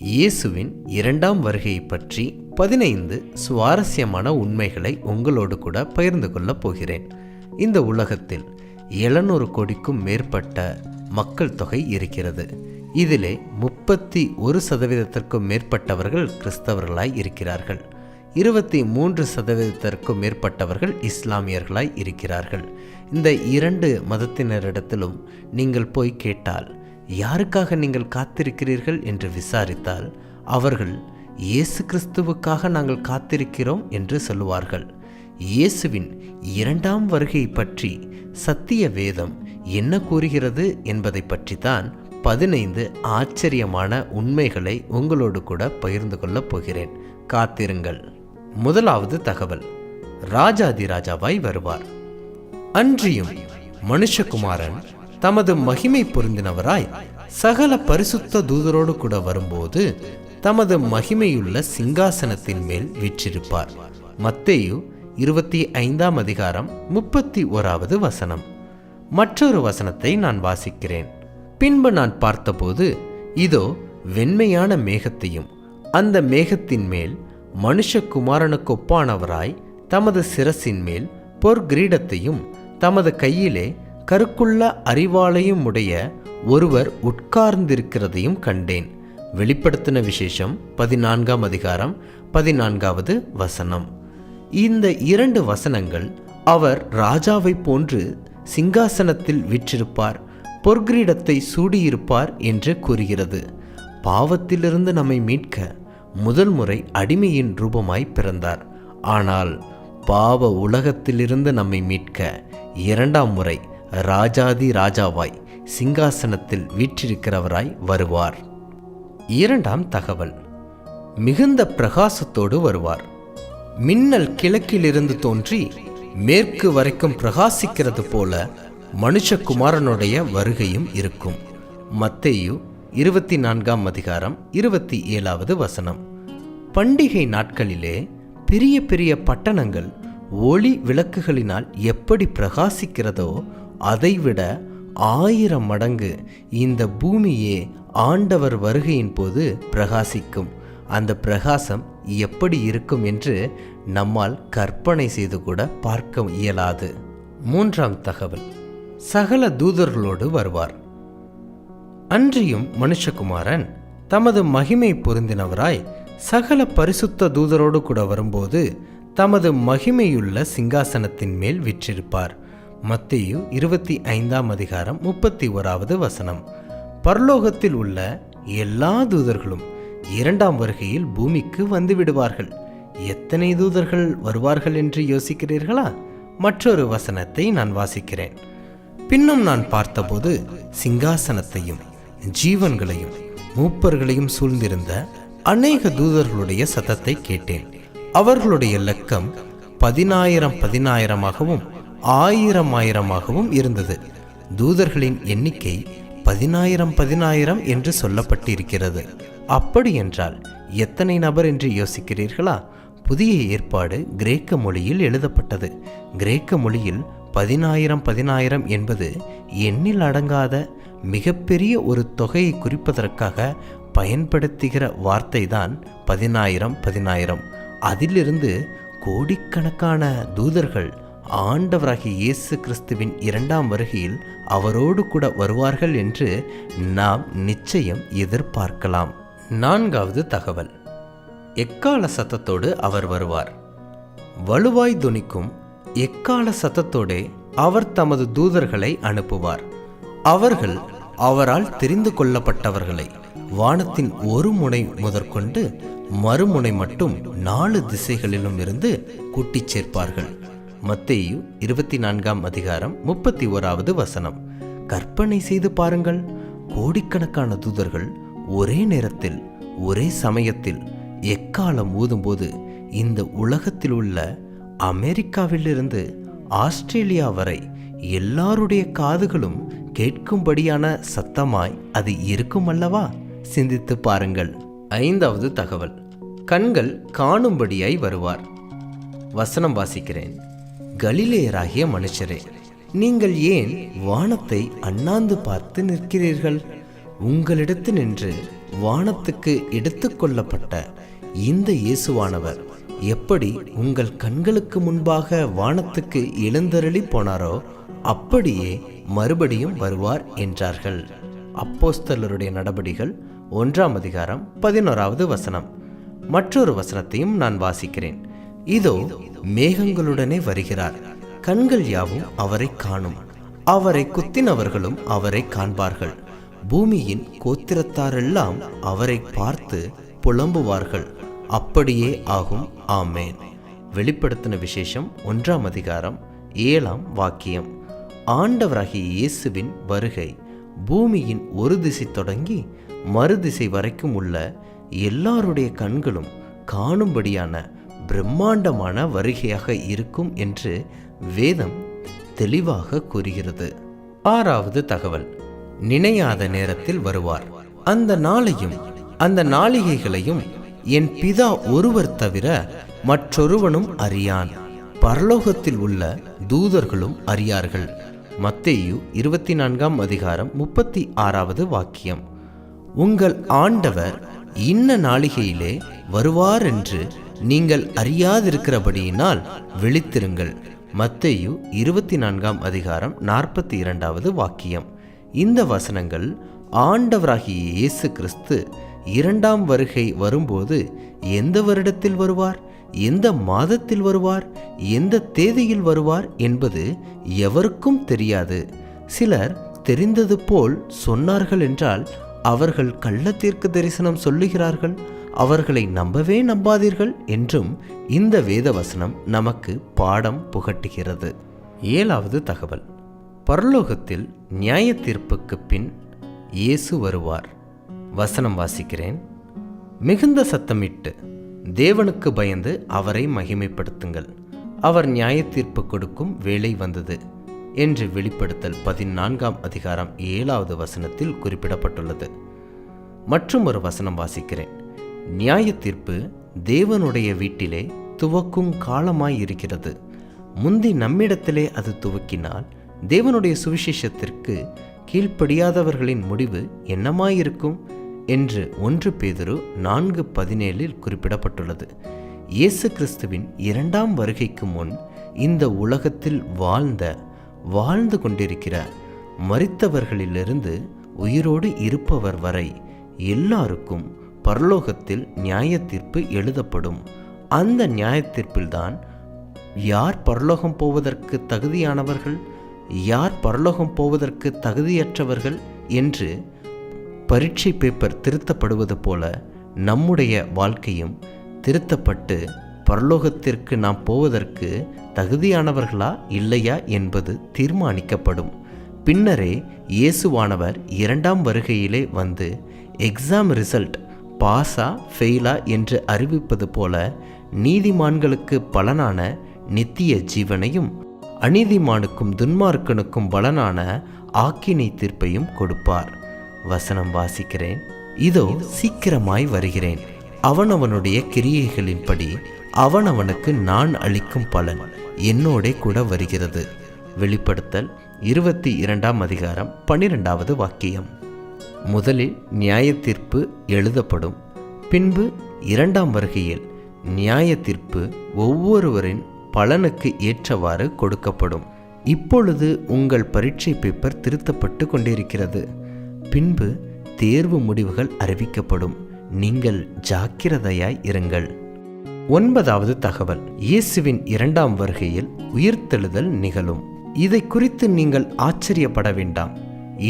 இயேசுவின் இரண்டாம் வருகையை பற்றி 15 சுவாரஸ்யமான உண்மைகளை உங்களோடு கூட பகிர்ந்து கொள்ளப் போகிறேன். இந்த உலகத்தில் 700 கோடிக்கும் மேற்பட்ட மக்கள் தொகை இருக்கிறது. இதிலே 31% மேற்பட்டவர்கள் கிறிஸ்தவர்களாய் இருக்கிறார்கள். 23% மேற்பட்டவர்கள் இஸ்லாமியர்களாய் இருக்கிறார்கள். இந்த 2 மதத்தினரிடத்திலும் நீங்கள் போய் கேட்டால், யாருக்காக நீங்கள் காத்திருக்கிறீர்கள் என்று விசாரித்தால், அவர்கள் இயேசு கிறிஸ்துவுக்காக நாங்கள் காத்திருக்கிறோம் என்று சொல்லுவார்கள். இயேசுவின் இரண்டாம் வருகை பற்றி சத்திய வேதம் என்ன கூறுகிறது என்பதை பற்றி தான் 15 ஆச்சரியமான உண்மைகளை உங்களோடு கூட பகிர்ந்து கொள்ளப் போகிறேன். காத்திருங்கள். முதலாவது தகவல், ராஜாதி ராஜாவாய் வருவார். அன்றியும் மனுஷகுமாரன் தமது மகிமை பொருந்தினவராய் சகல பரிசுத்த தூதரோடு கூட வரும்போது தமது மகிமையுள்ள சிங்காசனத்தின் மேல் வீற்றிருப்பார். மத்தேயு 25ஆம் அதிகாரம் 31வது வசனம். மற்றொரு வசனத்தை நான் வாசிக்கிறேன். பின்பு நான் பார்த்தபோது, இதோ வெண்மையான மேகத்தையும், அந்த மேகத்தின் மேல் மனுஷகுமாரனுக்கு ஒப்பானவராய் தமது சிரசின் மேல் பொற்கிரீடத்தையும் தமது கையிலே கருக்குள்ள அறிவாளையும் உடைய ஒருவர் உட்கார்ந்திருக்கிறதையும் கண்டேன். வெளிப்படுத்தின விசேஷம் 14ஆம் அதிகாரம் 14வது வசனம். இந்த 2 வசனங்கள் அவர் ராஜாவை போன்று சிங்காசனத்தில் வீற்றிருப்பார், பொற்கிரீடத்தை சூடியிருப்பார் என்று கூறுகிறது. பாவத்திலிருந்து நம்மை மீட்க முதல் முறை அடிமையின் ரூபமாய் பிறந்தார். ஆனால் பாவ உலகத்திலிருந்து நம்மை மீட்க 2ஆம் முறை ராஜாதி ராஜாவாய் சிங்காசனத்தில் வீற்றிருக்கிறவராய் வருவார். 2ஆம் தகவல், மிகுந்த பிரகாசத்தோடு வருவார். மின்னல் கிழக்கிலிருந்து தோன்றி மேற்கு வரைக்கும் பிரகாசிக்கிறது போல மனுஷகுமாரனுடைய வருகையும் இருக்கும். மத்தேயு 24ஆம் அதிகாரம் 27வது வசனம். பண்டிகை நாட்களிலே பெரிய பெரிய பட்டணங்கள் ஒளி விளக்குகளினால் எப்படி பிரகாசிக்கிறதோ அதைவிட 1000 மடங்கு இந்த பூமியே ஆண்டவர் வருகையின் போது பிரகாசிக்கும். அந்த பிரகாசம் எப்படி இருக்கும் என்று நம்மால் கற்பனை செய்து கூட பார்க்க இயலாது. 3ஆம் தகவல், சகல தூதர்களோடு வருவார். அன்றியும் மனுஷகுமாரன் தமது மகிமை பொருந்தினவராய் சகல பரிசுத்த தூதரோடு கூட வரும்போது தமது மகிமையுள்ள சிங்காசனத்தின் மேல் வீற்றிருப்பார். மத்தேயு 25ஆம் அதிகாரம் 31வது வசனம். பரலோகத்தில் உள்ள எல்லா தூதர்களும் 2ஆம் வருகையில் பூமிக்கு வந்து விடுவார்கள். எத்தனை தூதர்கள் வருவார்கள் என்று யோசிக்கிறீர்களா? மற்றொரு வசனத்தை நான் வாசிக்கிறேன். பின்னும் நான் பார்த்தபோது சிங்காசனத்தையும் ஜீவன்களையும் மூப்பர்களையும் சூழ்ந்திருந்த அநேக தூதர்களுடைய சத்தத்தை கேட்டேன். அவர்களுடைய லக்கம் 10,000 10,000 இருந்தது. தூதர்களின் எண்ணிக்கை 10,000 என்று சொல்லப்பட்டிருக்கிறது. அப்படி என்றால் எத்தனை நபர் என்று யோசிக்கிறீர்களா? புதிய ஏற்பாடு கிரேக்க மொழியில் எழுதப்பட்டது. கிரேக்க மொழியில் 10,000 என்பது எண்ணில் அடங்காத மிகப்பெரிய ஒரு தொகையை குறிப்பதற்காக பயன்படுத்துகிற வார்த்தை தான் 10,000. அதிலிருந்து கோடிக்கணக்கான தூதர்கள் ஆண்டவராகிய இயேசு கிறிஸ்துவின் 2ஆம் வருகையில் அவரோடு கூட வருவார்கள் என்று நாம் நிச்சயம் எதிர்பார்க்கலாம். 4வது தகவல், எக்கால சத்தத்தோடு அவர் வருவார். வலுவாய் தொனிக்கும் எக்கால சத்தத்தோடே அவர் தமது தூதர்களை அனுப்புவார். அவர்கள் அவரால் தெரிந்து கொள்ளப்பட்டவர்களை வானத்தின் ஒரு முனை முதற்கொண்டு மறுமுனை மட்டும் 4 திசைகளிலும் இருந்து கூட்டிச் சேர்ப்பார்கள். மத்தேயு 24ஆம் அதிகாரம் 31வது வசனம். கற்பனை செய்து பாருங்கள், கோடிக்கணக்கான தூதர்கள் ஒரே நேரத்தில் ஒரே சமயத்தில் எக்காலம் ஊதும்போது இந்த உலகத்தில் உள்ள அமெரிக்காவிலிருந்து ஆஸ்திரேலியா வரை எல்லாருடைய காதுகளும் கேட்கும்படியான சத்தமாய் அது இருக்கும் அல்லவா? சிந்தித்து பாருங்கள். 5வது தகவல், கண்கள் காணும்படியாய் வருவார். வசனம் வாசிக்கிறேன். கலிலேயராகிய மனுஷரே, நீங்கள் ஏன் வானத்தை அண்ணாந்து பார்த்து நிற்கிறீர்கள்? உங்களிடத்தினின்று வானத்துக்கு எடுத்துக்கொள்ளப்பட்ட இந்த இயேசுவானவர் எப்படி உங்கள் கண்களுக்கு முன்பாக வானத்துக்கு எழுந்தருளி போனாரோ அப்படியே மறுபடியும் வருவார் என்றார்கள். அப்போஸ்தலருடைய நடபடிகள் 1ஆம் அதிகாரம் 11வது வசனம். மற்றொரு வசனத்தையும் நான் வாசிக்கிறேன். இதோ மேகங்களுடனே வருகிறார், கண்கள் யாவும் அவரை காணும், அவரை குத்தினவர்களும் அவரை காண்பார்கள், பூமியின் கோத்திரத்தாரெல்லாம் அவரை பார்த்து புலம்புவார்கள். அப்படியே ஆகும். ஆமேன். வெளிப்படுத்தின விசேஷம் 1ஆம் அதிகாரம் 7ஆம் வாக்கியம். ஆண்டவராகிய இயேசுவின் வருகை பூமியின் ஒரு திசை தொடங்கி மறுதிசை வரைக்கும் உள்ள எல்லாருடைய கண்களும் காணும்படியான பிரம்மாண்டமான வருகையாக இருக்கும் என்று வேதம் தெளிவாக கூறுகிறது. 6வது தகவல், நினையாத நேரத்தில் வருவார். அந்த நாளையும் அந்த நாளிகைகளையும் என் பிதா ஒருவர் தவிர மற்றொருவனும் அறியான், பரலோகத்தில் உள்ள தூதர்களும் அறியார்கள். மத்தேயு 24ஆம் அதிகாரம் 36வது வாக்கியம். உங்கள் ஆண்டவர் இன்ன நாளிகையிலே வருவார் என்று நீங்கள் அறியாதிருக்கிறபடியினால் விழித்திருங்கள். மத்தேயு 24ஆம் அதிகாரம் 42வது வாக்கியம். இந்த வசனங்கள் ஆண்டவராகிய இயேசு கிறிஸ்து 2ஆம் வருகை வரும்போது எந்த வருடத்தில் வருவார், எந்த மாதத்தில் வருவார், எந்த தேதியில் வருவார் என்பது எவருக்கும் தெரியாது. சிலர் தெரிந்தது போல் சொன்னார்கள் என்றால் அவர்கள் கள்ளத்தீர்க்க தரிசனம் சொல்லுகிறார்கள், அவர்களை நம்பவே நம்பாதீர்கள் என்றும் இந்த வேதவசனம் நமக்கு பாடம் புகட்டுகிறது. 7வது தகவல், பரலோகத்தில் நியாய தீர்ப்புக்கு பின் இயேசு வருவார். வசனம் வாசிக்கிறேன். மிகுந்த சத்தமிட்டு தேவனுக்கு பயந்து அவரை மகிமைப்படுத்துங்கள், அவர் நியாய தீர்ப்பு கொடுக்கும் வேளை வந்தது என்று வெளிப்படுத்தல் 14ஆம் அதிகாரம் 7வது வசனத்தில் குறிப்பிடப்பட்டுள்ளது. மற்றும் ஒரு வசனம் வாசிக்கிறேன். நியாய தீர்ப்பு தேவனுடைய வீட்டிலே துவக்கும் காலமாயிருக்கிறது. முந்தி நம்மிடத்திலே அது துவக்கினால் தேவனுடைய சுவிசேஷத்திற்கு கீழ்ப்படியாதவர்களின் முடிவு என்னமாயிருக்கும் என்று 1 பேதுரு 4:17 குறிப்பிடப்பட்டுள்ளது. இயேசு கிறிஸ்துவின் 2ஆம் வருகைக்கு முன் இந்த உலகத்தில் வாழ்ந்து கொண்டிருக்கிற மரித்தவர்களிலிருந்து உயிரோடு இருப்பவர் வரை எல்லாருக்கும் பரலோகத்தில் நியாய தீர்ப்பு எழுதப்படும். அந்த நியாய தீர்ப்பில்தான் யார் பரலோகம் போவதற்கு தகுதியானவர்கள், யார் பரலோகம் போவதற்கு தகுதியற்றவர்கள் என்று பரீட்சை பேப்பர் திருத்தப்படுவது போல நம்முடைய வாழ்க்கையும் திருத்தப்பட்டு பரலோகத்திற்கு நாம் போவதற்கு தகுதியானவர்களா இல்லையா என்பது தீர்மானிக்கப்படும். பின்னரே இயேசுவானவர் 2ஆம் வருகையிலே வந்து எக்ஸாம் ரிசல்ட் பாஸா ஃபெயிலா என்று அறிவிப்பது போல நீதிமான்களுக்கு பலனான நித்திய ஜீவனையும் அநீதிமானுக்கும் துன்மார்க்கனுக்கும் பலனான ஆக்கினை தீர்ப்பையும் கொடுப்பார். வசனம் வாசிக்கிறேன். இதோ சீக்கிரமாய் வருகிறேன், அவனவனுடைய கிரியைகளின்படி அவனவனுக்கு நான் அளிக்கும் பலன் என்னோடே கூட வருகிறது. வெளிப்படுத்தல் 22ஆம் அதிகாரம் 12வது வாக்கியம். முதலில் நியாய தீர்ப்பு எழுதப்படும், பின்பு 2ஆம் வருகையில் நியாய தீர்ப்பு ஒவ்வொருவரின் பலனுக்கு ஏற்றவாறு கொடுக்கப்படும். இப்பொழுது உங்கள் பரீட்சை பேப்பர் திருத்தப்பட்டு கொண்டிருக்கிறது. பின்பு தேர்வு முடிவுகள் அறிவிக்கப்படும். நீங்கள் ஜாக்கிரதையாய் இருங்கள். 9வது தகவல், இயேசுவின் 2ஆம் வருகையில் உயிர்த்தெழுதல் நிகழும். இதை குறித்து நீங்கள் ஆச்சரியப்பட வேண்டாம்.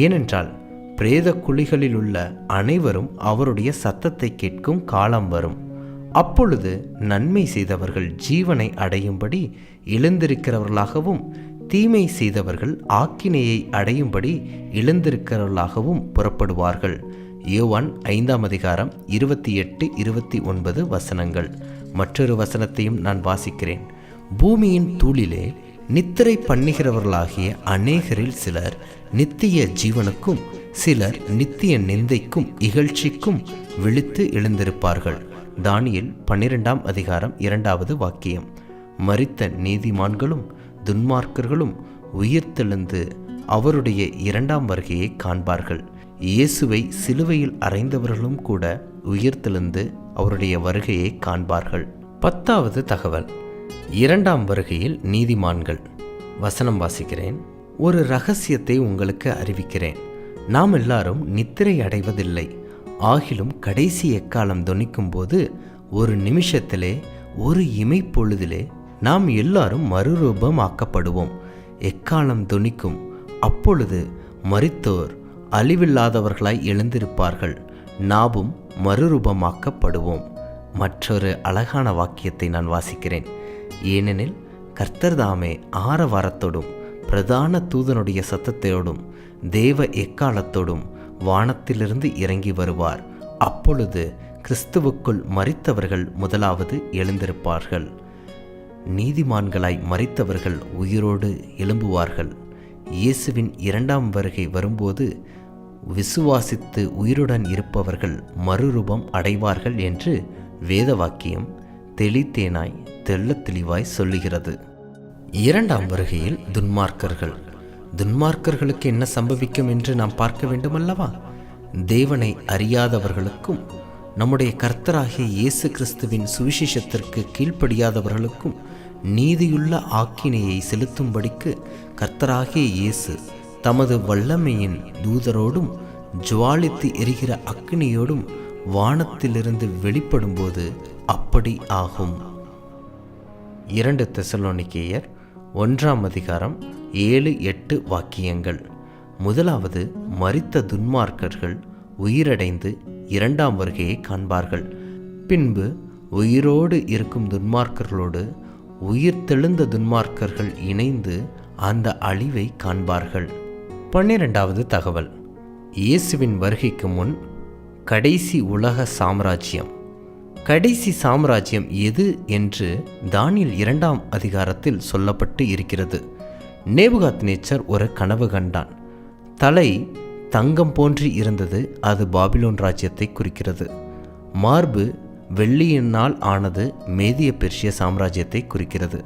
ஏனென்றால் பிரேத குழிகளில் உள்ள அனைவரும் அவருடைய சத்தத்தை கேட்கும் காலம் வரும். அப்பொழுது நன்மை செய்தவர்கள் ஜீவனை அடையும்படி எழுந்திருக்கிறவர்களாகவும் தீமை செய்தவர்கள் ஆக்கினையை அடையும்படி எழுந்திருக்கிறவர்களாகவும் புறப்படுவார்கள். யோவான் 5ஆம் அதிகாரம் 28-29 வசனங்கள். மற்றொரு வசனத்தையும் நான் வாசிக்கிறேன். பூமியின் தூளிலே நித்திரை பண்ணுகிறவர்களாகிய அநேகரில் சிலர் நித்திய ஜீவனுக்கும் சிலர் நித்திய நிந்தைக்கும் இகழ்ச்சிக்கும் விழித்து எழுந்திருப்பார்கள். தானியேல் 12ஆம் அதிகாரம் 2வது வாக்கியம். மரித்த நீதிமான்களும் துன்மார்க்கர்களும் உயிர்த்தெழுந்து அவருடைய 2ஆம் வருகையை காண்பார்கள். இயேசுவை சிலுவையில் அறைந்தவர்களும் கூட உயிர்த்தெழுந்து அவருடைய வருகையை காண்பார்கள். 10வது தகவல், 2ஆம் வருகையில் நீதிமான்கள். வசனம் வாசிக்கிறேன். ஒரு இரகசியத்தை உங்களுக்கு அறிவிக்கிறேன். நாம் எல்லாரும் நித்திரை அடைவதில்லை. ஆகிலும் கடைசி எக்காலம் தொனிக்கும் போது ஒரு நிமிஷத்திலே, ஒரு இமைப்பொழுதிலே நாம் எல்லாரும் மறுரூபம் ஆக்கப்படுவோம். எக்காலம் தொனிக்கும். அப்பொழுது மரித்தோர் அழிவில்லாதவர்களாய் எழுந்திருப்பார்கள். நாமும் மறுரூபமாக்கப்படுவோம். மற்றொரு அழகான வாக்கியத்தை நான் வாசிக்கிறேன். ஏனெனில் கர்த்தர் தாமே ஆரவாரத்தோடும் பிரதான தூதனுடைய சத்தத்தோடும் தேவ எக்காலத்தோடும் வானத்திலிருந்து இறங்கி வருவார். அப்பொழுது கிறிஸ்துவுக்குள் மரித்தவர்கள் முதலாவது எழுந்திருப்பார்கள். நீதிமான்களாய் மரித்தவர்கள் உயிரோடு எழும்புவார்கள். இயேசுவின் 2ஆம் வருகை வரும்போது விசுவாசித்து உயிருடன் இருப்பவர்கள் மறுரூபம் அடைவார்கள் என்று வேத வாக்கியம் தெளித்தேனாய் தெள்ளத் தெளிவாய் சொல்லுகிறது. 2ஆம் வருகையில் துன்மார்க்கர்களுக்கு என்ன சம்பவிக்கும் என்று நாம் பார்க்க வேண்டுமல்லவா? தேவனை அறியாதவர்களுக்கும் நம்முடைய கர்த்தராகிய இயேசு கிறிஸ்துவின் சுவிசேஷத்திற்கு கீழ்ப்படியாதவர்களுக்கும் நீதியுள்ள ஆக்கினையை செலுத்தும்படிக்கு கர்த்தராகிய இயேசு தமது வல்லமையின் தூதரோடும் ஜுவாலித்து எரிகிற அக்கினியோடும் வானத்திலிருந்து வெளிப்படும்போது அப்படி ஆகும். 2 தெசலோனிக்கேயர் 1ஆம் அதிகாரம் 7-8 வாக்கியங்கள். முதலாவது, மரித்த துன்மார்க்கர்கள் உயிரடைந்து 2ஆம் வருகையை காண்பார்கள். பின்பு உயிரோடு இருக்கும் துன்மார்க்கர்களோடு உயிர்த்தெழுந்த துன்மார்க்கர்கள் இணைந்து அந்த அழிவை காண்பார்கள். 12வது தகவல், இயேசுவின் வருகைக்கு முன் கடைசி உலக சாம்ராஜ்யம். கடைசி சாம்ராஜ்யம் எது என்று தானியேல் 2ஆம் அதிகாரத்தில் சொல்லப்பட்டு இருக்கிறது. நேபுகாத்நேச்சர் ஒரு கனவு கண்டான். தலை தங்கம் போன்று இருந்தது. அது பாபிலோன் ராஜ்யத்தை குறிக்கிறது. மார்பு வெள்ளியினால் ஆனது மேதிய பெர்ஷிய சாம்ராஜ்யத்தை குறிக்கிறது.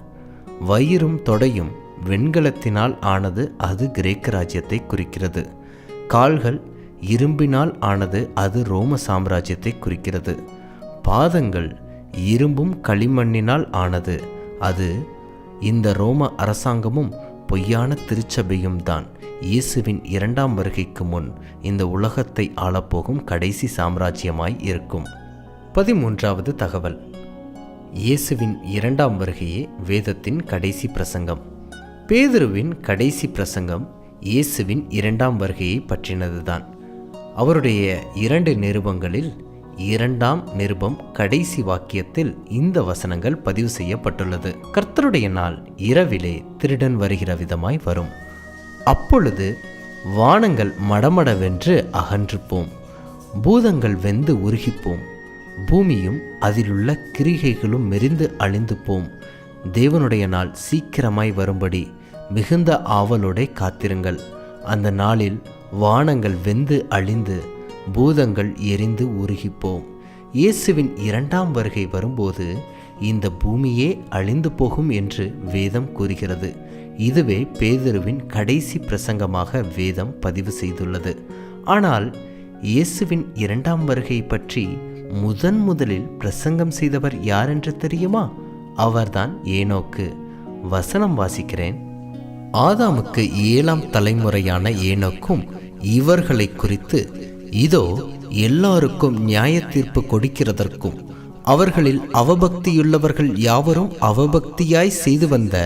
வயிறும் தொடையும் வெண்கலத்தினால் ஆனது. அது கிரேக்க ராஜ்யத்தை குறிக்கிறது. கால்கள் இரும்பினால் ஆனது. அது ரோம சாம்ராஜ்யத்தை குறிக்கிறது. பாதங்கள் இரும்பும் களிமண்ணினால் ஆனது. அது இந்த ரோம அரசாங்கமும் பொய்யான திருச்சபையும் தான். இயேசுவின் 2ஆம் வருகைக்கு முன் இந்த உலகத்தை ஆளப்போகும் கடைசி சாம்ராஜ்யமாய் இருக்கும். 13வது தகவல், இயேசுவின் 2ஆம் வருகையே வேதத்தின் கடைசி பிரசங்கம். பேதுருவின் கடைசி பிரசங்கம் இயேசுவின் 2ஆம் வருகையை பற்றினதுதான். அவருடைய 2 நிருபங்களில் 2ஆம் நிருபம் கடைசி வாக்கியத்தில் இந்த வசனங்கள் பதிவு செய்யப்பட்டுள்ளது. கர்த்தருடைய நாள் இரவிலே திருடன் வருகிற விதமாய் வரும். அப்பொழுது வானங்கள் மடமடவென்று அகன்று போம், பூதங்கள் வெந்து உருகிப்போம், பூமியும் அதிலுள்ள கிரிகைகளும் மெரிந்து அழிந்து போம். தேவனுடைய நாள் சீக்கிரமாய் வரும்படி மிகுந்த ஆவலோടെ காத்திருங்கள். அந்த நாளில் வானங்கள் வெந்து அழிந்து பூதங்கள் எரிந்து உருகிப்போம். இயேசுவின் 2ஆம் வருகை வரும்போது இந்த பூமியே அழிந்து போகும் என்று வேதம் கூறுகிறது. இதுவே பேதுருவின் கடைசி பிரசங்கமாக வேதம் பதிவு செய்துள்ளது. ஆனால் இயேசுவின் 2ஆம் வருகை பற்றி முதலில் பிரசங்கம் செய்தவர் யார் என்று தெரியுமா? அவர்தான் ஏனோக்கு. வசனம் வாசிக்கிறேன். ஆதாமுக்கு 7ஆம் தலைமுறையான ஏனோக்கும் இவர்களை குறித்து, இதோ எல்லாருக்கும் நியாய தீர்ப்பு கொடுக்கிறதற்கும் அவர்களில் அவபக்தியுள்ளவர்கள் யாவரும் அவபக்தியாய் செய்து வந்த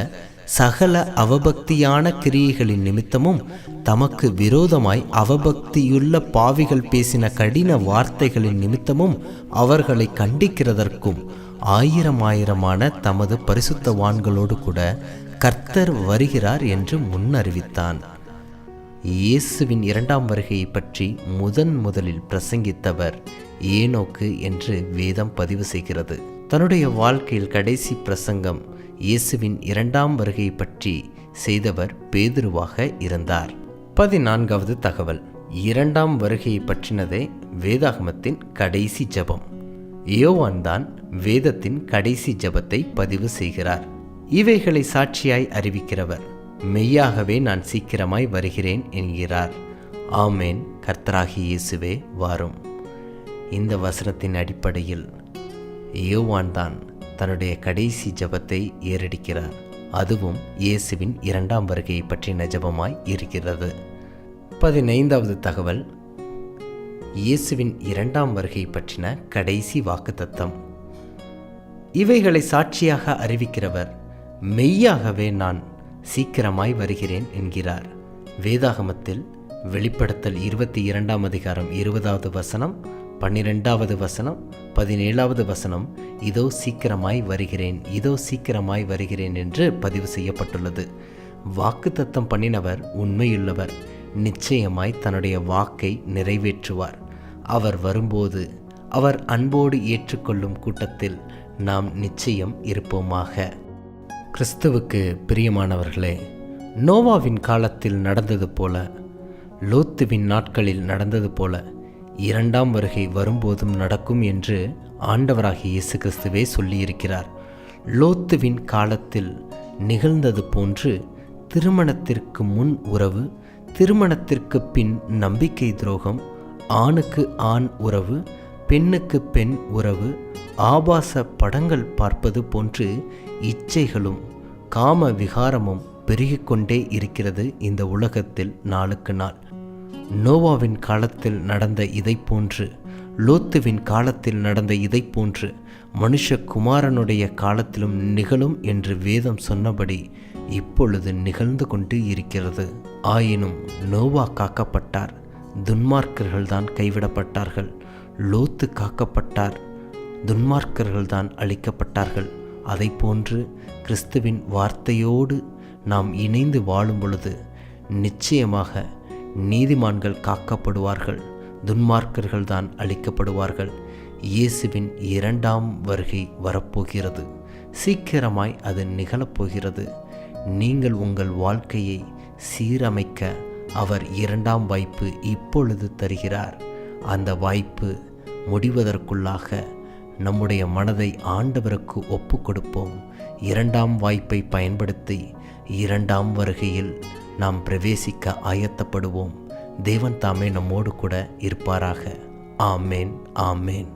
சகல அவபக்தியான கிரியைகளின் நிமித்தமும் தமக்கு விரோதமாய் அவபக்தியுள்ள பாவிகள் பேசின கடின வார்த்தைகளின் நிமித்தமும் அவர்களை கண்டிக்கிறதற்கும் 1000 தமது பரிசுத்தவான்களோடு கூட கர்த்தர் வருகிறார் என்று முன்னறிவித்தான். இயேசுவின் 2ஆம் வருகையை பற்றி முதலில் பிரசங்கித்தவர் ஏனோக்கு என்று வேதம் பதிவு செய்கிறது. தன்னுடைய வாழ்க்கையில் கடைசி பிரசங்கம் இயேசுவின் 2ஆம் வருகையை பற்றி செய்தவர் பேதுருவாக இருந்தார். 14வது தகவல், 2ஆம் வருகையை பற்றினதே வேதாகமத்தின் கடைசி ஜெபம். யோவான் தான் வேதத்தின் கடைசி ஜெபத்தை பதிவு செய்கிறார். இவைகளை சாட்சியாய் அறிவிக்கிறவர் மெய்யாகவே நான் சீக்கிரமாய் வருகிறேன் என்கிறார். ஆமேன். கர்த்தராகிய இயேசுவே வாரும். இந்த வசனத்தின் அடிப்படையில் யோவான் தான் தன்னுடைய கடைசி ஜெபத்தை ஏறெடுக்கிறார். அதுவும் இயேசுவின் 2ஆம் வருகையை பற்றின ஜெபமாய் இருக்கிறது. 15வது தகவல், இயேசுவின் 2ஆம் வருகை பற்றின கடைசி வாக்குத்தத்தம். இவைகளை சாட்சியாக அறிவிக்கிறவர் மெய்யாகவே நான் சீக்கிரமாய் வருகிறேன் என்கிறார். வேதாகமத்தில் வெளிப்படுத்தல் 22ஆம் அதிகாரம் 20வது வசனம், 12வது வசனம், 17வது வசனம் இதோ சீக்கிரமாய் வருகிறேன், இதோ சீக்கிரமாய் வருகிறேன் என்று பதிவு செய்யப்பட்டுள்ளது. வாக்குத்தத்தம் பண்ணினவர் உண்மையுள்ளவர், நிச்சயமாய் தன்னுடைய வாக்கை நிறைவேற்றுவார். அவர் வரும்போது அவர் அன்போடு ஏற்றுக்கொள்ளும் கூட்டத்தில் நாம் நிச்சயம் இருப்போமாக. கிறிஸ்துவுக்கு பிரியமானவர்களே, நோவாவின் காலத்தில் நடந்தது போல, லோத்துவின் நாட்களில் நடந்தது போல 2ஆம் வருகை வரும்போதும் நடக்கும் என்று ஆண்டவராகிய இயேசு கிறிஸ்துவே சொல்லியிருக்கிறார். லோத்துவின் காலத்தில் நிகழ்ந்தது போன்று திருமணத்திற்கு முன் உறவு, திருமணத்திற்கு பின் நம்பிக்கை துரோகம், ஆணுக்கு ஆண் உறவு, பெண்ணுக்கு பெண் உறவு, ஆபாச படங்கள் பார்ப்பது போன்று இச்சைகளும் காம விகாரமும் பெருகிக்கொண்டே இருக்கிறது இந்த உலகத்தில் நாளுக்கு நாள். நோவாவின் காலத்தில் நடந்த இதை போன்று, லோத்துவின் காலத்தில் நடந்த இதை போன்று மனுஷகுமாரனுடைய காலத்திலும் நிகழும் என்று வேதம் சொன்னபடி இப்பொழுது நிகழ்ந்து கொண்டு இருக்கிறது. ஆயினும் நோவா காக்கப்பட்டார், துன்மார்க்கர்கள்தான் கைவிடப்பட்டார்கள். லோத்து காக்கப்பட்டார், துன்மார்க்கர்கள்தான் அழிக்கப்பட்டார்கள். அதை போன்று கிறிஸ்துவின் வார்த்தையோடு நாம் இணைந்து வாழும் பொழுது நிச்சயமாக நீதிமான்கள் காக்கப்படுவார்கள், துன்மார்க்கர்கள்தான் அழிக்கப்படுவார்கள். இயேசுவின் 2ஆம் வருகை வரப்போகிறது. சீக்கிரமாய் அது நிகழப்போகிறது. நீங்கள் உங்கள் வாழ்க்கையை சீரமைக்க அவர் 2ஆம் வாய்ப்பு இப்பொழுது தருகிறார். அந்த வாய்ப்பு முடிவதற்குள்ளாக நம்முடைய மனதை ஆண்டவருக்கு ஒப்பு கொடுப்போம். 2ஆம் வாய்ப்பை பயன்படுத்தி 2ஆம் வருகையில் நாம் பிரவேசிக்க ஆயத்தப்படுவோம். தேவன் தாமே நம்மோடு கூட இருப்பாராக. ஆமேன், ஆமேன்.